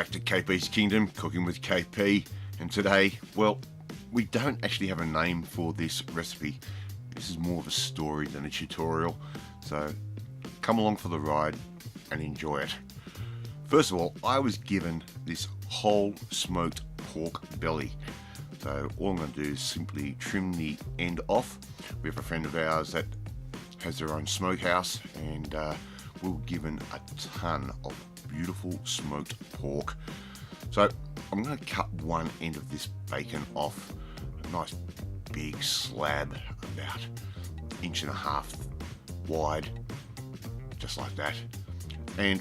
back to KP's Kingdom, cooking with KP, and today, well, we don't actually have a name for this recipe. This is more of a story than a tutorial, so come along for the ride and enjoy it. First of all, I was given this whole smoked pork belly, so all I'm going to do is simply trim the end off. We have a friend of ours that has their own smokehouse, and we were given a ton of beautiful smoked pork. So I'm going to cut one end of this bacon off, a nice big slab, about 1.5 inches wide, just like that. And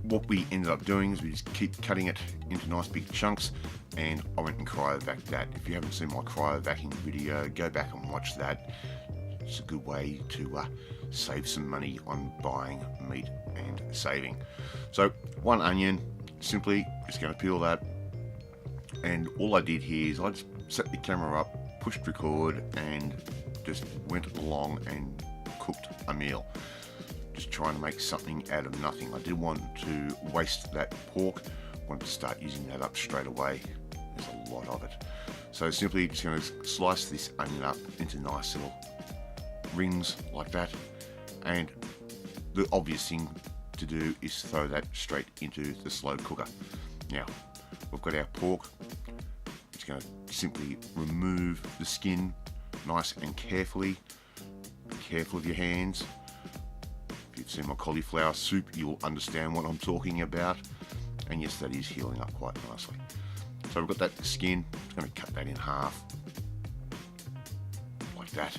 what we ended up doing is we just keep cutting it into nice big chunks, and I went and cryovac that. If you haven't seen my cryovacking video, go back and watch that. It's a good way to save some money on buying meat and saving. So one onion, simply just going to peel that, and all I did here is I just set the camera up, pushed record, and just went along and cooked a meal, just trying to make something out of nothing. I didn't want to waste that pork, I wanted to start using that up straight away. There's a lot of it, so simply just going to slice this onion up into nice little rings like that, and the obvious thing to do is throw that straight into the slow cooker. Now we've got our pork. Just going to simply remove the skin nice and carefully. Be careful of your hands. If you've seen my cauliflower soup, you'll understand what I'm talking about, and yes, that is healing up quite nicely. So we've got that skin. I'm going to cut that in half like that,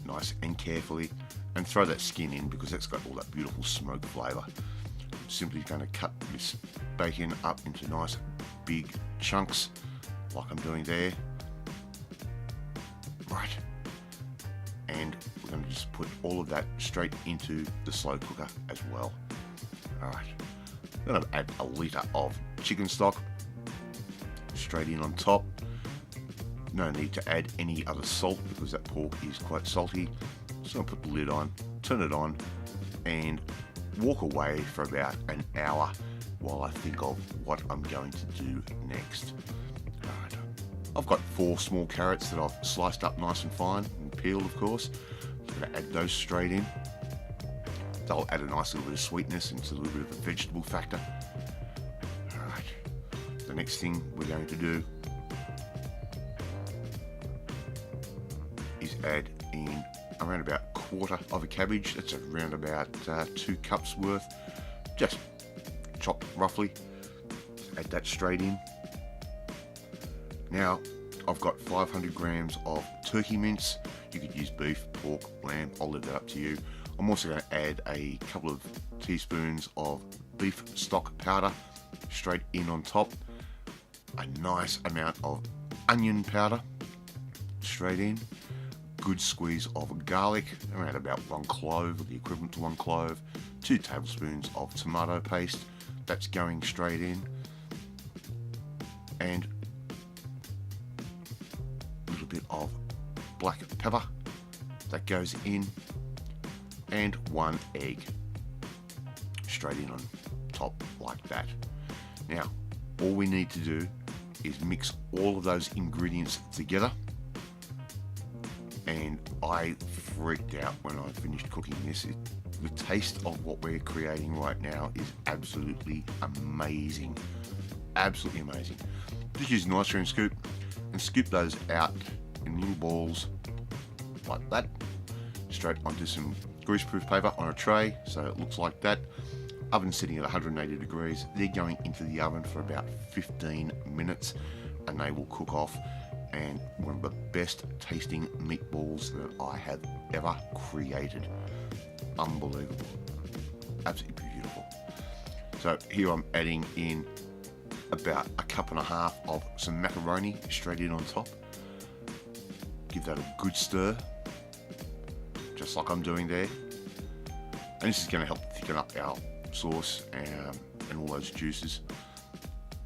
nice and carefully, and throw that skin in because that's got all that beautiful smoke flavour. I'm simply going to cut this bacon up into nice big chunks like I'm doing there. Right, and we're going to just put all of that straight into the slow cooker as well. Alright, I'm going to add a litre of chicken stock straight in on top. No need to add any other salt because that pork is quite salty. So I'll put the lid on, turn it on, and walk away for about an hour while I think of what I'm going to do next. Alright, I've got 4 small carrots that I've sliced up nice and fine and peeled, of course. So I'm going to add those straight in. They'll add a nice little bit of sweetness and it's a little bit of a vegetable factor. Alright, the next thing we're going to do is add in around about 1/4 of a cabbage. That's around about 2 cups worth, just chopped roughly. Add that straight in. Now I've got 500 grams of turkey mince. You could use beef, pork, lamb, I'll leave that up to you. I'm also going to add a couple of teaspoons of beef stock powder straight in on top. A nice amount of onion powder straight in. Good squeeze of garlic, around about 1 clove, or the equivalent to 1 clove. 2 tablespoons of tomato paste, that's going straight in. And a little bit of black pepper, that goes in. And 1 egg straight in on top like that. Now all we need to do is mix all of those ingredients together, and I freaked out when I finished cooking this. The taste of what we're creating right now is absolutely amazing. Absolutely amazing. Just use an ice cream scoop and scoop those out in little balls like that, straight onto some greaseproof paper on a tray, so it looks like that. Oven sitting at 180 degrees. They're going into the oven for about 15 minutes and they will cook off, and one of the best tasting meatballs that I have ever created. Unbelievable, absolutely beautiful. So here I'm adding in about 1.5 cups of some macaroni straight in on top. Give that a good stir, just like I'm doing there, and this is going to help thicken up our sauce and all those juices.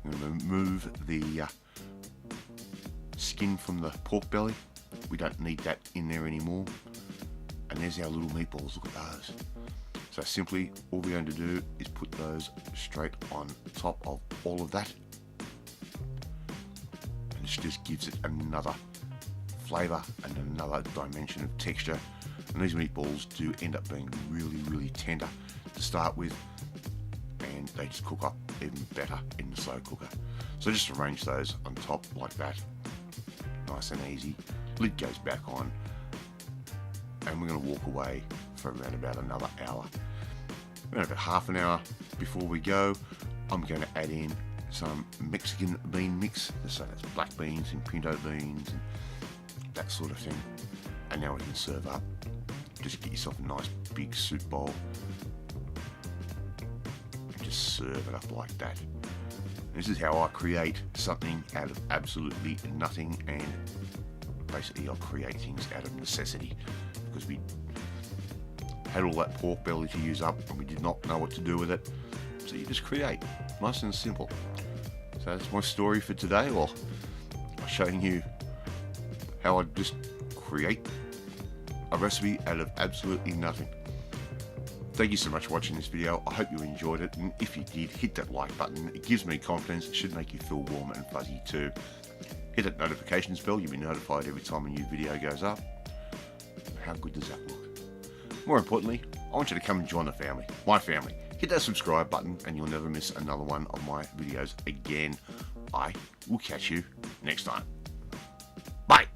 I'm going to remove the skin from the pork belly. We don't need that in there anymore. And there's our little meatballs, look at those. So simply all we're going to do is put those straight on top of all of that, and this just gives it another flavour and another dimension of texture. And these meatballs do end up being really tender to start with, and they just cook up even better in the slow cooker. So just arrange those on top like that, nice and easy. Lid goes back on, and we're going to walk away for around about another hour. Around about half an hour before we go, I'm going to add in some Mexican bean mix, so that's black beans and pinto beans and that sort of thing. And now we can serve up. Just get yourself a nice big soup bowl and just serve it up like that. This is how I create something out of absolutely nothing, and basically I'll create things out of necessity, because we had all that pork belly to use up and we did not know what to do with it. So you just create, nice and simple. So that's my story for today. Well, I'm showing you how I just create a recipe out of absolutely nothing. Thank you so much for watching this video. I hope you enjoyed it, and if you did, hit that like button. It gives me confidence. It should make you feel warm and fuzzy too. Hit that notifications bell. You'll be notified every time a new video goes up. How good does that look? More importantly, I want you to come and join the family, my family. Hit that subscribe button and you'll never miss another one of my videos again. I will catch you next time. Bye.